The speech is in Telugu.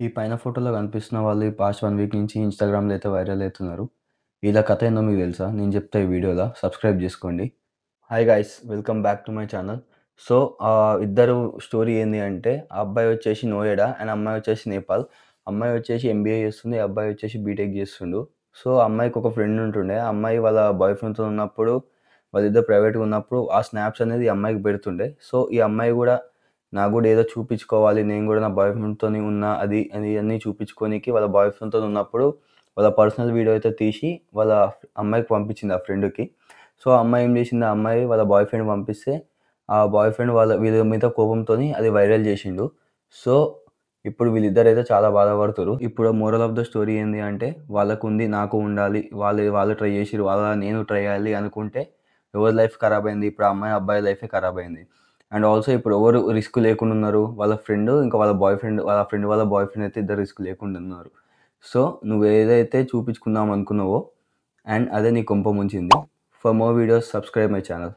ఈ పైన ఫోటోలో కనిపిస్తున్న వాళ్ళు ఈ పాస్ట్ 1 వీక్ నుంచి ఇన్‌స్టాగ్రామ్‌లో అయితే వైరల్ అయితున్నారు. వీళ్ళ కథ ఏందో మీకు తెలుసా? నేను చెప్తా ఈ వీడియోలో. సబ్స్క్రైబ్ చేసుకోండి. Hi guys! Welcome back to my channel. So, ఇద్దరు స్టోరీ ఏంది అంటే, ఆ అబ్బాయి వచ్చేసి నోయిడా అండ్ అమ్మాయి వచ్చేసి నేపాల్. అమ్మాయి వచ్చేసి ఎంబీఏ చేస్తుంది. అబ్బాయి వచ్చేసి బీటెక్ చేస్తుండు. సో, ఆ అమ్మాయికి ఒక ఫ్రెండ్ ఉంటుండే. ఆ అమ్మాయి వాళ్ళ బాయ్ ఫ్రెండ్‌తో ఉన్నప్పుడు, వాళ్ళిద్దరు ప్రైవేట్‌గా ఉన్నప్పుడు ఆ స్నాప్స్ అనేది ఈ అమ్మాయికి పెడుతుండే. సో, ఈ అమ్మాయి గూడా నాకు గూడా ఏదో చూపించుకోవాలి. నేను గూడా నా బాయ్ ఫ్రెండ్‌తోని ఉన్నా అది అన్నీ చూపించుకోనీకి వాళ్ళ బాయ్ ఫ్రెండ్‌తోని ఉన్నప్పుడు, వాళ్ళ పర్సనల్ వీడియో అయితే తీసి వాళ్ళ అమ్మాయికి పంపించింది ఆ ఫ్రెండ్‌కి. సో, ఆ అమ్మాయి ఏం చేసింది, ఆ అమ్మాయి వాళ్ళ బాయ్ ఫ్రెండ్ పంపిస్తే, ఆ బాయ్ ఫ్రెండ్ వీళ్ళ మీద కోపంతోని అది వైరల్ చేసిండు. సో, ఇప్పుడు వీళ్ళిద్దరైతే చాలా బాధపడుతుర్రు. ఇప్పుడు మోరల్ ఆఫ్ ద స్టోరీ ఏంది అంటే, వాళ్ళకుంది నాకు ఉండాలి. వాళ్ళు ట్రై చేసిర్రు. నేను ట్రై చేయాలి అనుకుంటే, ఎవరి లైఫ్ ఖరాబ్ అయింది. ఇప్పుడు ఆ అమ్మాయి, అబ్బాయి లైఫే ఖరాబ్ అయింది. అండ్ ఆల్సో ఇప్పుడు ఎవరు రిస్క్ లేకుండా ఉన్నారు. వాళ్ళ ఫ్రెండ్, ఇంకా వాళ్ళ బాయ్ ఫ్రెండ్, వాళ్ళ ఫ్రెండ్ వాళ్ళ బాయ్ ఫ్రెండ్ అయితే ఇద్దరు రిస్క్ లేకుండా ఉన్నారు. సో, నువ్వేదైతే చూపించుకుందాం అనుకున్నావో అండ్ అదే నీ కొంప ముంచింది. For more videos subscribe my channel.